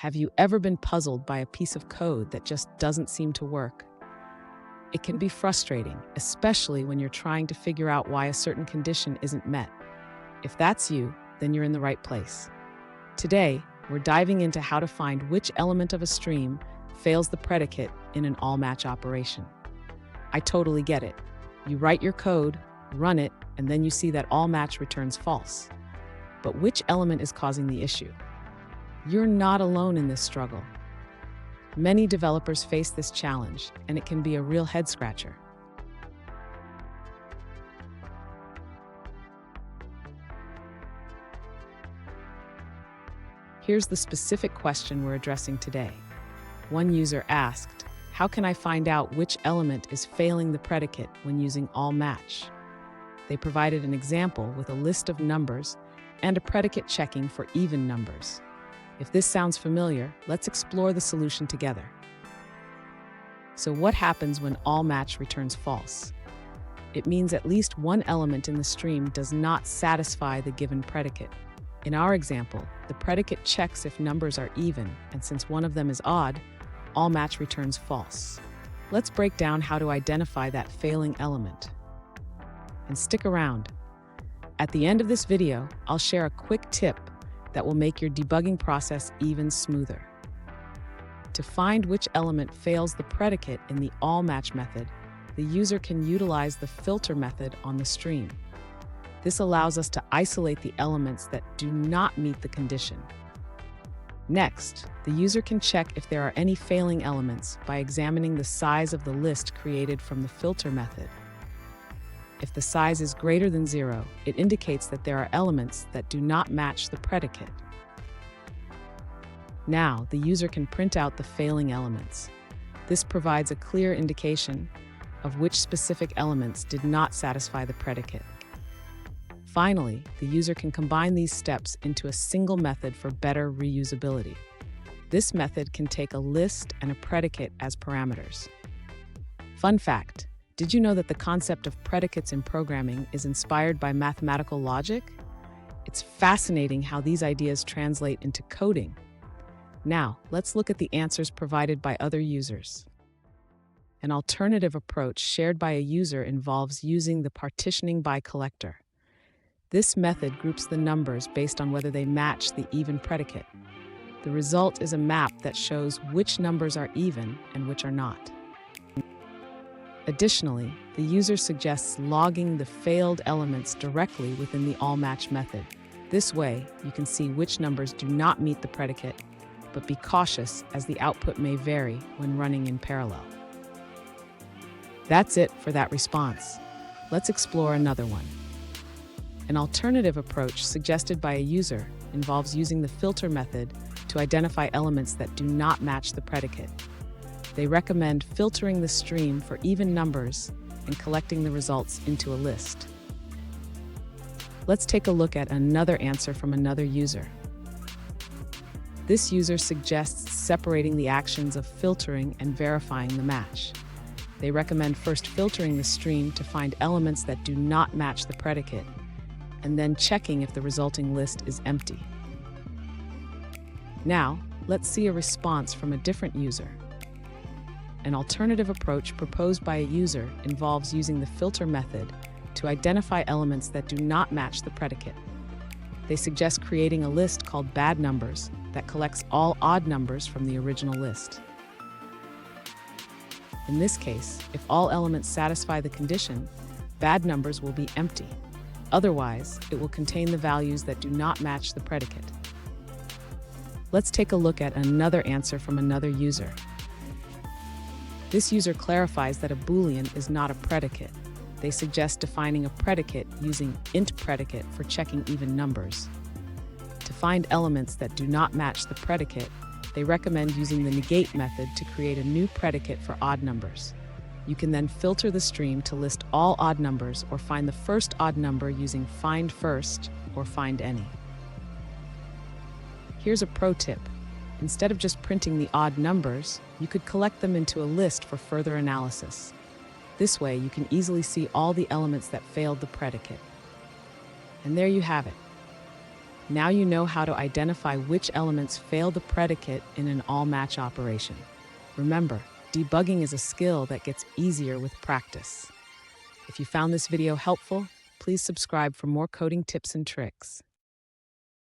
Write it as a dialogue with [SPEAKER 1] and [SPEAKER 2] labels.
[SPEAKER 1] Have you ever been puzzled by a piece of code that just doesn't seem to work? It can be frustrating, especially when you're trying to figure out why a certain condition isn't met. If that's you, then you're in the right place. Today, we're diving into how to find which element of a stream fails the predicate in an AllMatch operation. I totally get it. You write your code, run it, and then you see that AllMatch returns false. But which element is causing the issue? You're not alone in this struggle. Many developers face this challenge, and it can be a real head-scratcher. Here's the specific question we're addressing today. One user asked, "How can I find out which element is failing the predicate when using AllMatch?" They provided an example with a list of numbers and a predicate checking for even numbers. If this sounds familiar, let's explore the solution together. So what happens when AllMatch returns false? It means at least one element in the stream does not satisfy the given predicate. In our example, the predicate checks if numbers are even, and since one of them is odd, AllMatch returns false. Let's break down how to identify that failing element. And stick around. At the end of this video, I'll share a quick tip that will make your debugging process even smoother. To find which element fails the predicate in the AllMatch method, the user can utilize the filter method on the stream. This allows us to isolate the elements that do not meet the condition. Next, the user can check if there are any failing elements by examining the size of the list created from the filter method. If the size is greater than 0, it indicates that there are elements that do not match the predicate. Now, the user can print out the failing elements. This provides a clear indication of which specific elements did not satisfy the predicate. Finally, the user can combine these steps into a single method for better reusability. This method can take a list and a predicate as parameters. Fun fact: did you know that the concept of predicates in programming is inspired by mathematical logic? It's fascinating how these ideas translate into coding. Now, let's look at the answers provided by other users. An alternative approach shared by a user involves using the partitioning by collector. This method groups the numbers based on whether they match the even predicate. The result is a map that shows which numbers are even and which are not. Additionally, the user suggests logging the failed elements directly within the AllMatch method. This way, you can see which numbers do not meet the predicate, but be cautious as the output may vary when running in parallel. That's it for that response. Let's explore another one. An alternative approach suggested by a user involves using the filter method to identify elements that do not match the predicate. They recommend filtering the stream for even numbers and collecting the results into a list. Let's take a look at another answer from another user. This user suggests separating the actions of filtering and verifying the match. They recommend first filtering the stream to find elements that do not match the predicate, and then checking if the resulting list is empty. Now, let's see a response from a different user. An alternative approach proposed by a user involves using the filter method to identify elements that do not match the predicate. They suggest creating a list called bad numbers that collects all odd numbers from the original list. In this case, if all elements satisfy the condition, bad numbers will be empty. Otherwise, it will contain the values that do not match the predicate. Let's take a look at another answer from another user. This user clarifies that a Boolean is not a predicate. They suggest defining a predicate using int predicate for checking even numbers. To find elements that do not match the predicate, they recommend using the negate method to create a new predicate for odd numbers. You can then filter the stream to list all odd numbers or find the first odd number using find first or find any. Here's a pro tip. Instead of just printing the odd numbers, you could collect them into a list for further analysis. This way, you can easily see all the elements that failed the predicate. And there you have it. Now you know how to identify which elements fail the predicate in an all-match operation. Remember, debugging is a skill that gets easier with practice. If you found this video helpful, please subscribe for more coding tips and tricks.